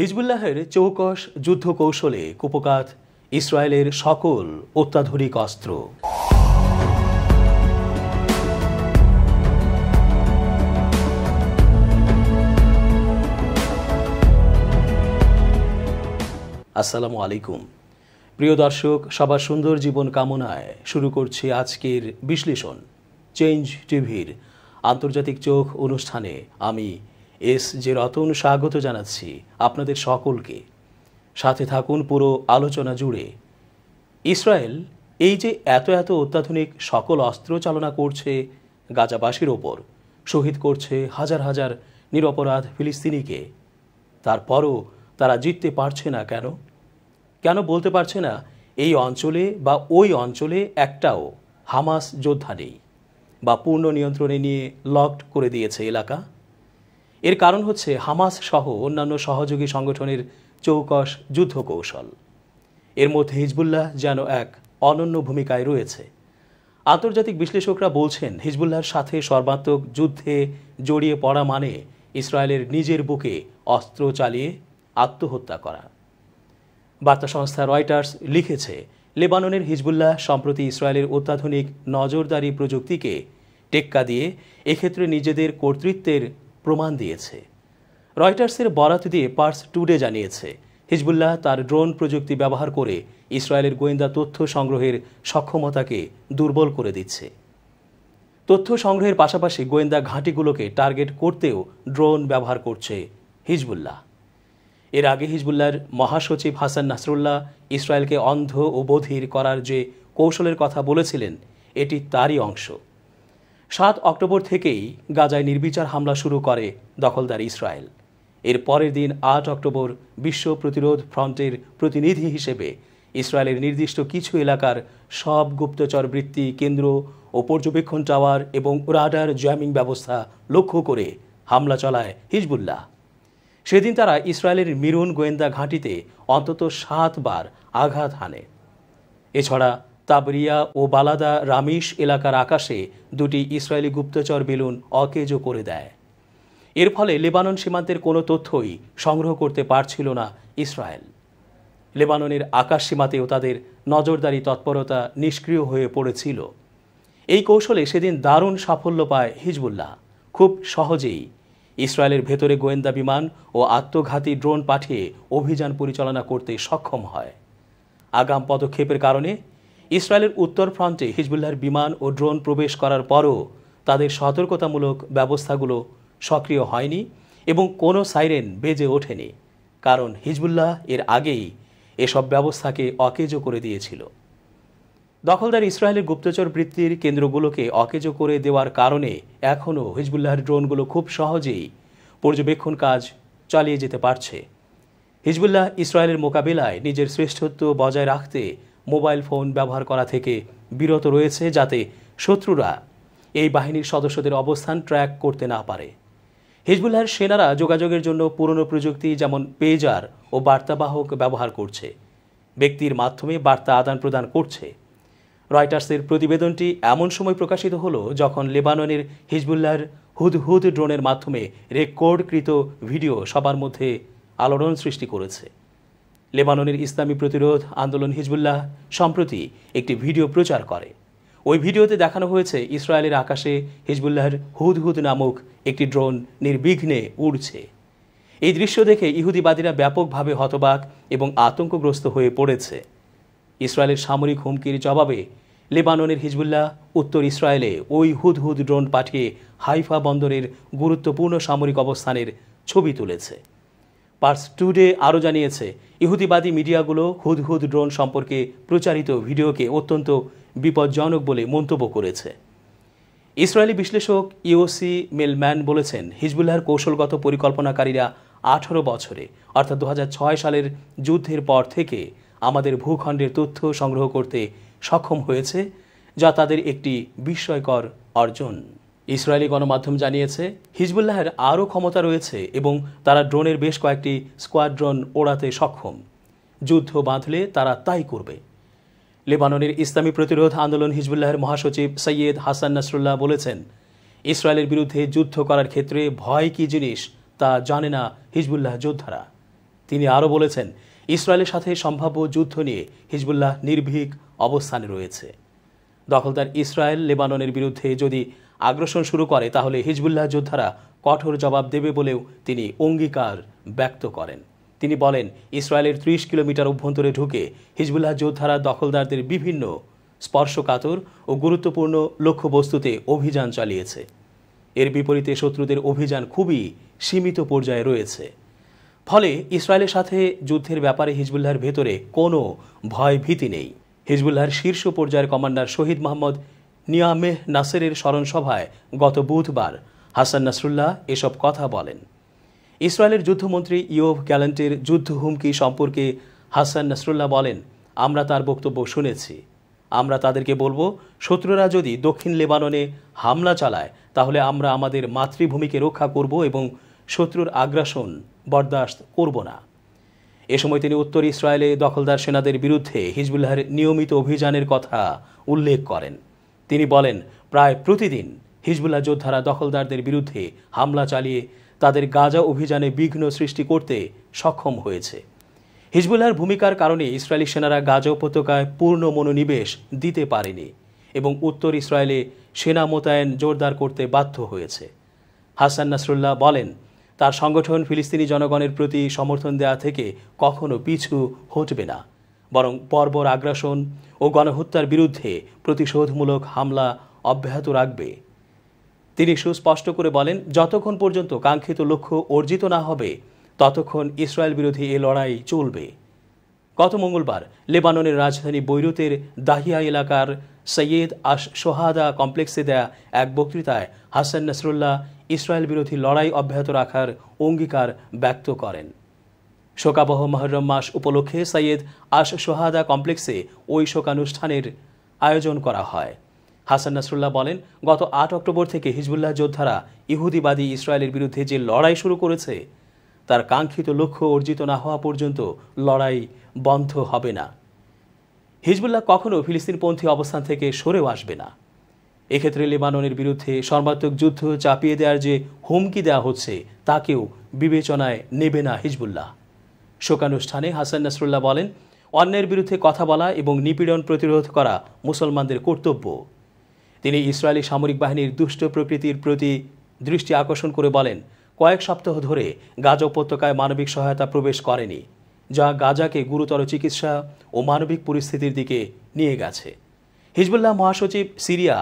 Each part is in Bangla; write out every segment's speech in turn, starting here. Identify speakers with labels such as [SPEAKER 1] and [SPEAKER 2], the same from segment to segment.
[SPEAKER 1] হিজবুল্লাহের চৌকস যুদ্ধ কৌশলে কুপকাত ইসরায়েলের সকল অত্যাধুনিক অস্ত্র। আসসালামু আলাইকুম প্রিয় দর্শক, সবার সুন্দর জীবন কামনায় শুরু করছি আজকের বিশ্লেষণ। চেঞ্জ টিভির আন্তর্জাতিক চোখ অনুষ্ঠানে আমি এস জে রতন স্বাগত জানাচ্ছি আপনাদের সকলকে। সাথে থাকুন পুরো আলোচনা জুড়ে। ইসরায়েল এই যে এত অত্যাধুনিক সকল অস্ত্র চালনা করছে গাজাবাসীর ওপর, শহীদ করছে হাজার হাজার নিরপরাধ ফিলিস্তিনিকে, তারপরও তারা জিততে পারছে না কেন? কেন বলতে পারছে না এই অঞ্চলে বা ওই অঞ্চলে একটাও হামাস যোদ্ধা নেই বা পূর্ণ নিয়ন্ত্রণে নিয়ে লকড করে দিয়েছে এলাকা? এর কারণ হচ্ছে হামাস সহ অন্যান্য সহযোগী সংগঠনের চৌকস যুদ্ধ কৌশল। এর মধ্যে হিজবুল্লাহ যেন এক অনন্য ভূমিকায় রয়েছে। আন্তর্জাতিক বিশ্লেষকরা বলছেন, হিজবুল্লাহর সাথে সর্বাত্মক যুদ্ধে জড়িয়ে পড়া মানে ইসরায়েলের নিজের বুকে অস্ত্র চালিয়ে আত্মহত্যা করা। বার্তা সংস্থা রয়টার্স লিখেছে, লেবাননের হিজবুল্লাহ সম্প্রতি ইসরায়েলের অত্যাধুনিক নজরদারি প্রযুক্তিকে টেক্কা দিয়ে এক্ষেত্রে নিজেদের কর্তৃত্বের প্রমাণ দিয়েছে। রয়টার্সের বরাত দিয়ে পার্স টুডে জানিয়েছে, হিজবুল্লাহ তার ড্রোন প্রযুক্তি ব্যবহার করে ইসরায়েলের গোয়েন্দা তথ্য সংগ্রহের সক্ষমতাকে দুর্বল করে দিচ্ছে। তথ্য সংগ্রহের পাশাপাশি গোয়েন্দা ঘাঁটিগুলোকে টার্গেট করতেও ড্রোন ব্যবহার করছে হিজবুল্লাহ। এর আগে হিজবুল্লাহর মহাসচিব হাসান নাসরুল্লাহ ইসরায়েলকে অন্ধ ও বধির করার যে কৌশলের কথা বলেছিলেন, এটি তারই অংশ। 7 অক্টোবর থেকেই গাজায় নির্বিচার হামলা শুরু করে দখলদার ইসরায়েল। এর পরের দিন 8 অক্টোবর বিশ্ব প্রতিরোধ ফ্রন্টের প্রতিনিধি হিসেবে ইসরায়েলের নির্দিষ্ট কিছু এলাকার সব গুপ্তচর বৃত্তি কেন্দ্র ও পর্যবেক্ষণ টাওয়ার এবং রাডার জ্যামিং ব্যবস্থা লক্ষ্য করে হামলা চালায় হিজবুল্লাহ। সেদিন তারা ইসরায়েলের মিরুন গোয়েন্দা ঘাঁটিতে অন্তত 7 বার আঘাত হানে। এছাড়া তাবরিয়া ও বালাদা রামিশ এলাকার আকাশে 2টি ইসরায়েলি গুপ্তচর বেলুন অকেজো করে দেয়। এর ফলে লেবানন সীমান্তের কোনো তথ্যই সংগ্রহ করতে পারছিল না ইসরায়েল। লেবাননের আকাশ সীমাতেও তাদের নজরদারি তৎপরতা নিষ্ক্রিয় হয়ে পড়েছিল। এই কৌশলে সেদিন দারুণ সাফল্য পায় হিজবুল্লাহ। খুব সহজেই ইসরায়েলের ভেতরে গোয়েন্দা বিমান ও আত্মঘাতী ড্রোন পাঠিয়ে অভিযান পরিচালনা করতে সক্ষম হয়। আগাম পদক্ষেপের কারণে ইসরায়েলের উত্তর ফ্রন্টে হিজবুল্লাহর বিমান ও ড্রোন প্রবেশ করার পরও তাদের সতর্কতামূলক ব্যবস্থাগুলো সক্রিয় হয়নি এবং কোনো সাইরেন বেজে ওঠেনি, কারণ হিজবুল্লাহ এর আগেই এসব ব্যবস্থাকে অকেজো করে দিয়েছিল। দখলদার ইসরায়েলের গুপ্তচর বৃত্তির কেন্দ্রগুলোকে অকেজো করে দেওয়ার কারণে এখনও হিজবুল্লাহর ড্রোনগুলো খুব সহজেই পর্যবেক্ষণ কাজ চালিয়ে যেতে পারছে। হিজবুল্লাহ ইসরায়েলের মোকাবিলায় নিজের শ্রেষ্ঠত্ব বজায় রাখতে মোবাইল ফোন ব্যবহার করা থেকে বিরত রয়েছে, যাতে শত্রুরা এই বাহিনীর সদস্যদের অবস্থান ট্র্যাক করতে না পারে। হিজবুল্লাহর সেনারা যোগাযোগের জন্য পুরনো প্রযুক্তি যেমন পেজার ও বার্তাবাহক ব্যবহার করছে, ব্যক্তির মাধ্যমে বার্তা আদান প্রদান করছে। রয়টার্সের প্রতিবেদনটি এমন সময় প্রকাশিত হলো যখন লেবাননের হিজবুল্লাহর হুদহুদ ড্রোনের মাধ্যমে রেকর্ডকৃত ভিডিও সবার মধ্যে আলোড়ন সৃষ্টি করেছে। লেবাননের ইসলামী প্রতিরোধ আন্দোলন হিজবুল্লাহ সম্প্রতি একটি ভিডিও প্রচার করে। ওই ভিডিওতে দেখানো হয়েছে ইসরায়েলের আকাশে হিজবুল্লাহর হুদহুদ নামক একটি ড্রোন নির্বিঘ্নে উড়ছে। এই দৃশ্য দেখে ইহুদিবাদীরা ব্যাপকভাবে হতবাক এবং আতঙ্কগ্রস্ত হয়ে পড়েছে। ইসরায়েলের সামরিক হুমকির জবাবে লেবাননের হিজবুল্লাহ উত্তর ইসরায়েলে ওই হুদহুদ ড্রোন পাঠিয়ে হাইফা বন্দরের গুরুত্বপূর্ণ সামরিক অবস্থানের ছবি তুলেছে। পার্স টুডে আরও জানিয়েছে, ইহুদিবাদী মিডিয়াগুলো হুদহুদ ড্রোন সম্পর্কে প্রচারিত ভিডিওকে অত্যন্ত বিপজ্জনক বলে মন্তব্য করেছে। ইসরায়েলি বিশ্লেষক ইওসি মেলম্যান বলেছেন, হিজবুল্লাহর কৌশলগত পরিকল্পনাকারীরা 18 বছরে অর্থাৎ 2006 সালের যুদ্ধের পর থেকে আমাদের ভূখণ্ডের তথ্য সংগ্রহ করতে সক্ষম হয়েছে, যা তাদের একটি বিস্ময়কর অর্জন। ইসরায়েলি গণমাধ্যম জানিয়েছে, হিজবুল্লাহের আরও ক্ষমতা রয়েছে এবং তারা ড্রোনের বেশ কয়েকটি স্কোয়াড্রন ওড়াতে সক্ষম। যুদ্ধ বাঁধলে তারা তাই করবে। লেবাননের ইসলামী প্রতিরোধ আন্দোলন হিজবুল্লাহের মহাসচিব সৈয়দ হাসান নাসরুল্লাহ বলেছেন, ইসরায়েলের বিরুদ্ধে যুদ্ধ করার ক্ষেত্রে ভয় কী জিনিস তা জানে না হিজবুল্লাহ যোদ্ধারা। তিনি আরও বলেছেন, ইসরায়েলের সাথে সম্ভাব্য যুদ্ধ নিয়ে হিজবুল্লাহ নির্ভীক অবস্থানে রয়েছে। দখলদার ইসরায়েল লেবাননের বিরুদ্ধে যদি আগ্রাসন শুরু করে তাহলে হিজবুল্লাহ যোদ্ধারা কঠোর জবাব দেবে বলেও তিনি অঙ্গীকার ব্যক্ত করেন। তিনি বলেন, ইসরায়েলের ৩০ কিলোমিটার অভ্যন্তরে ঢুকে হিজবুল্লাহ যোদ্ধারা দখলদারদের বিভিন্ন স্পর্শকাতর ও গুরুত্বপূর্ণ লক্ষ্যবস্তুতে অভিযান চালিয়েছে। এর বিপরীতে শত্রুদের অভিযান খুবই সীমিত পর্যায়ে রয়েছে। ফলে ইসরায়েলের সাথে যুদ্ধের ব্যাপারে হিজবুল্লাহর ভেতরে কোনো ভয় ভীতি নেই। হিজবুল্লাহর শীর্ষ পর্যায়ের কমান্ডার শহীদ মোহাম্মদ নিয়ামেহ নাসেরের স্মরণসভায় গত বুধবার হাসান নাসরুল্লাহ এসব কথা বলেন। ইসরায়েলের যুদ্ধমন্ত্রী ইয়োভ গ্যালান্টের যুদ্ধ হুমকি সম্পর্কে হাসান নাসরুল্লাহ বলেন, আমরা তার বক্তব্য শুনেছি। আমরা তাদেরকে বলবো, শত্রুরা যদি দক্ষিণ লেবাননে হামলা চালায় তাহলে আমরা আমাদের মাতৃভূমিকে রক্ষা করব এবং শত্রুর আগ্রাসন বরদাস্ত করব না। এ সময় তিনি উত্তর ইসরায়েলে দখলদার সেনাদের বিরুদ্ধে হিজবুল্লাহর নিয়মিত অভিযানের কথা উল্লেখ করেন। তিনি বলেন, প্রায় প্রতিদিন হিজবুল্লাহ যোদ্ধারা দখলদারদের বিরুদ্ধে হামলা চালিয়ে তাদের গাজা অভিযানে বিঘ্ন সৃষ্টি করতে সক্ষম হয়েছে। হিজবুল্লাহর ভূমিকার কারণে ইসরায়েলি সেনারা গাজা উপত্যকায় পূর্ণ মনোনিবেশ দিতে পারেনি এবং উত্তর ইসরায়েলে সেনা মোতায়েন জোরদার করতে বাধ্য হয়েছে। হাসান নাসরুল্লাহ বলেন, তার সংগঠন ফিলিস্তিনি জনগণের প্রতি সমর্থন দেওয়া থেকে কখনো পিছু হটবে না, বরং বর্বর আগ্রাসন ও গণহত্যার বিরুদ্ধে প্রতিশোধমূলক হামলা অব্যাহত রাখবে। তিনি সুস্পষ্ট করে বলেন, যতক্ষণ পর্যন্ত কাঙ্ক্ষিত লক্ষ্য অর্জিত না হবে ততক্ষণ ইসরায়েল বিরোধী এ লড়াই চলবে। গত মঙ্গলবার লেবাননের রাজধানী বৈরুতের দাহিয়া এলাকার সৈয়দ আশ সোহাদা কমপ্লেক্সে দেয়া এক বক্তৃতায় হাসান নাসরুল্লাহ ইসরায়েল বিরোধী লড়াই অব্যাহত রাখার অঙ্গীকার ব্যক্ত করেন। শোকাবহ মুহররম মাস উপলক্ষে সৈয়দ আশ সোহাদা কমপ্লেক্সে ওই শোকানুষ্ঠানের আয়োজন করা হয়। হাসান নাসরুল্লাহ বলেন, গত ৮ অক্টোবর থেকে হিজবুল্লাহ যোদ্ধারা ইহুদিবাদী ইসরায়েলের বিরুদ্ধে যে লড়াই শুরু করেছে তার কাঙ্ক্ষিত লক্ষ্য অর্জিত না হওয়া পর্যন্ত লড়াই বন্ধ হবে না। হিজবুল্লাহ কখনো ফিলিস্তিনপন্থী অবস্থান থেকে সরেও আসবে না। এক্ষেত্রে লেবাননের বিরুদ্ধে সর্বাত্মক যুদ্ধ চাপিয়ে দেওয়ার যে হুমকি দেওয়া হচ্ছে তাকেও বিবেচনায় নেবে না হিজবুল্লাহ। শোকানুষ্ঠানে হাসান নাসরুল্লাহ বলেন, অন্যের বিরুদ্ধে কথা বলা এবং নিপীড়ন প্রতিরোধ করা মুসলমানদের কর্তব্য। তিনি ইসরায়েলি সামরিক বাহিনীর দুষ্ট প্রকৃতির প্রতি দৃষ্টি আকর্ষণ করে বলেন, কয়েক সপ্তাহ ধরে গাজা উপত্যকায় মানবিক সহায়তা প্রবেশ করেনি, যা গাজাকে গুরুতর চিকিৎসা ও মানবিক পরিস্থিতির দিকে নিয়ে গেছে। হিজবুল্লাহ মহাসচিব সিরিয়া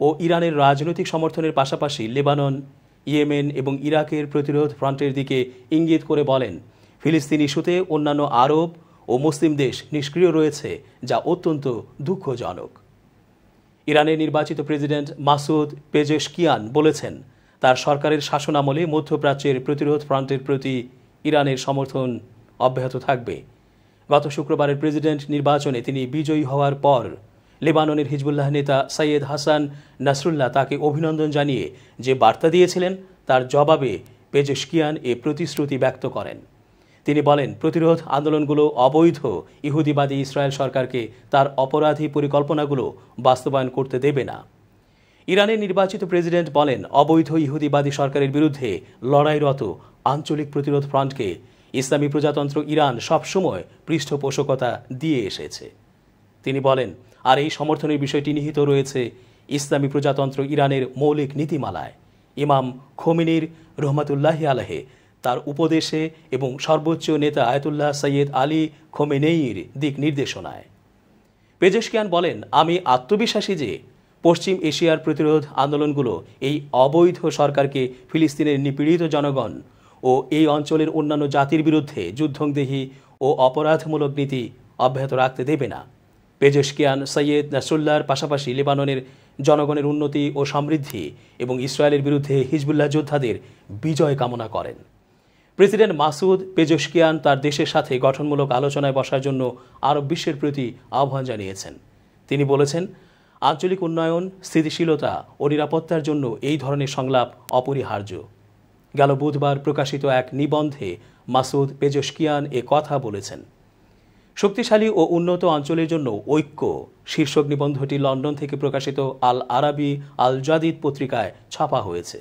[SPEAKER 1] ও ইরানের রাজনৈতিক সমর্থনের পাশাপাশি লেবানন, ইয়েমেন এবং ইরাকের প্রতিরোধ ফ্রন্টের দিকে ইঙ্গিত করে বলেন, ফিলিস্তিন ইস্যুতে অন্যান্য আরব ও মুসলিম দেশ নিষ্ক্রিয় রয়েছে, যা অত্যন্ত দুঃখজনক। ইরানের নির্বাচিত প্রেসিডেন্ট মাসুদ পেজেশকিয়ান বলেছেন, তার সরকারের শাসনামলে মধ্যপ্রাচ্যের প্রতিরোধ ফ্রন্টের প্রতি ইরানের সমর্থন অব্যাহত থাকবে। গত শুক্রবারের প্রেসিডেন্ট নির্বাচনে তিনি বিজয়ী হওয়ার পর লেবাননের হিজবুল্লাহ নেতা সৈয়দ হাসান নাসরুল্লাহ তাকে অভিনন্দন জানিয়ে যে বার্তা দিয়েছিলেন তার জবাবে পেজেশকিয়ান এ প্রতিশ্রুতি ব্যক্ত করেন। তিনি বলেন, প্রতিরোধ আন্দোলনগুলো অবৈধ ইহুদিবাদী ইসরায়েল সরকারকে তার অপরাধী পরিকল্পনাগুলো বাস্তবায়ন করতে দেবে না। ইরানের নির্বাচিত প্রেসিডেন্ট বলেন, অবৈধ ইহুদিবাদী সরকারের বিরুদ্ধে লড়াইরত আঞ্চলিক প্রতিরোধ ফ্রন্টকে ইসলামী প্রজাতন্ত্র ইরান সবসময় পৃষ্ঠপোষকতা দিয়ে এসেছে। তিনি বলেন, আর এই সমর্থনের বিষয়টি নিহিত রয়েছে ইসলামী প্রজাতন্ত্র ইরানের মৌলিক নীতিমালায়, ইমাম খোমেনির রহমাতুল্লাহি আলাইহি তার উপদেশে এবং সর্বোচ্চ নেতা আয়াতুল্লাহ সৈয়দ আলী খোমেনেইর দিক নির্দেশনায়। পেজেশকিয়ান বলেন, আমি আত্মবিশ্বাসী যে পশ্চিম এশিয়ার প্রতিরোধ আন্দোলনগুলো এই অবৈধ সরকারকে ফিলিস্তিনের নিপীড়িত জনগণ ও এই অঞ্চলের অন্যান্য জাতির বিরুদ্ধে যুদ্ধংদেহী ও অপরাধমূলক নীতি অব্যাহত রাখতে দেবে না। পেজেশকিয়ান সৈয়দ নাসরুল্লাহর পাশাপাশি লেবাননের জনগণের উন্নতি ও সমৃদ্ধি এবং ইসরায়েলের বিরুদ্ধে হিজবুল্লাহ যোদ্ধাদের বিজয় কামনা করেন। প্রেসিডেন্ট মাসুদ পেজেশকিয়ান তার দেশের সাথে গঠনমূলক আলোচনায় বসার জন্য আরব বিশ্বের প্রতি আহ্বান জানিয়েছেন। তিনি বলেছেন, আঞ্চলিক উন্নয়ন, স্থিতিশীলতা ও নিরাপত্তার জন্য এই ধরনের সংলাপ অপরিহার্য। গেল বুধবার প্রকাশিত এক নিবন্ধে মাসুদ পেজেশকিয়ান এ কথা বলেছেন। শক্তিশালী ও উন্নত অঞ্চলের জন্য ঐক্য শীর্ষক নিবন্ধটি লন্ডন থেকে প্রকাশিত আল আরাবি আল জাদিদ পত্রিকায় ছাপা হয়েছে।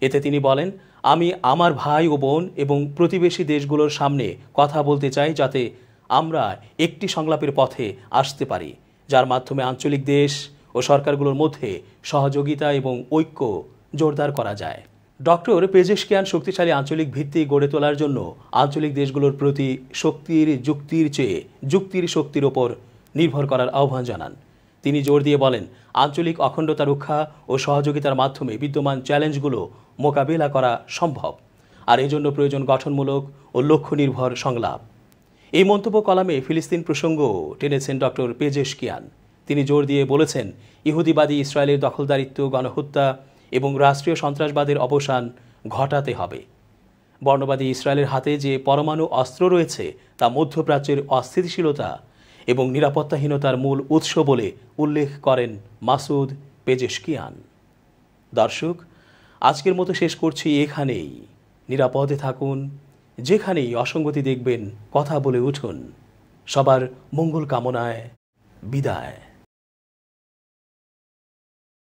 [SPEAKER 1] এতে তিনি বলেন, আমি আমার ভাই ও বোন এবং প্রতিবেশী দেশগুলোর সামনে কথা বলতে চাই, যাতে আমরা একটি সংলাপের পথে আসতে পারি, যার মাধ্যমে আঞ্চলিক দেশ ও সরকারগুলোর মধ্যে সহযোগিতা এবং ঐক্য জোরদার করা যায়। ডক্টর পেজেশকিয়ান শক্তিশালী আঞ্চলিক ভিত্তি গড়ে তোলার জন্য আঞ্চলিক দেশগুলোর প্রতি শক্তির যুক্তির চেয়ে যুক্তির শক্তির ওপর নির্ভর করার আহ্বান জানান। তিনি জোর দিয়ে বলেন, আঞ্চলিক অখণ্ডতা রক্ষা ও সহযোগিতার মাধ্যমে বিদ্যমান চ্যালেঞ্জগুলো মোকাবেলা করা সম্ভব, আর এজন্য প্রয়োজন গঠনমূলক ও লক্ষ্য নির্ভর সংলাপ। এই মন্তব্য কলামে ফিলিস্তিন প্রসঙ্গও টেনেছেন ডক্টর পেজেশকিয়ান। তিনি জোর দিয়ে বলেছেন, ইহুদিবাদী ইসরায়েলের দখলদারিত্ব, গণহত্যা এবং রাষ্ট্রীয় সন্ত্রাসবাদের অবসান ঘটাতে হবে। বর্ণবাদী ইসরায়েলের হাতে যে পরমাণু অস্ত্র রয়েছে তা মধ্যপ্রাচ্যের অস্থিতিশীলতা এবং নিরাপত্তাহীনতার মূল উৎস বলে উল্লেখ করেন মাসুদ পেজেশকিয়ান। দর্শক, আজকের মতো শেষ করছি এখানেই। নিরাপদে থাকুন, যেখানেই অসঙ্গতি দেখবেন কথা বলে উঠুন। সবার মঙ্গল কামনায় বিদায়।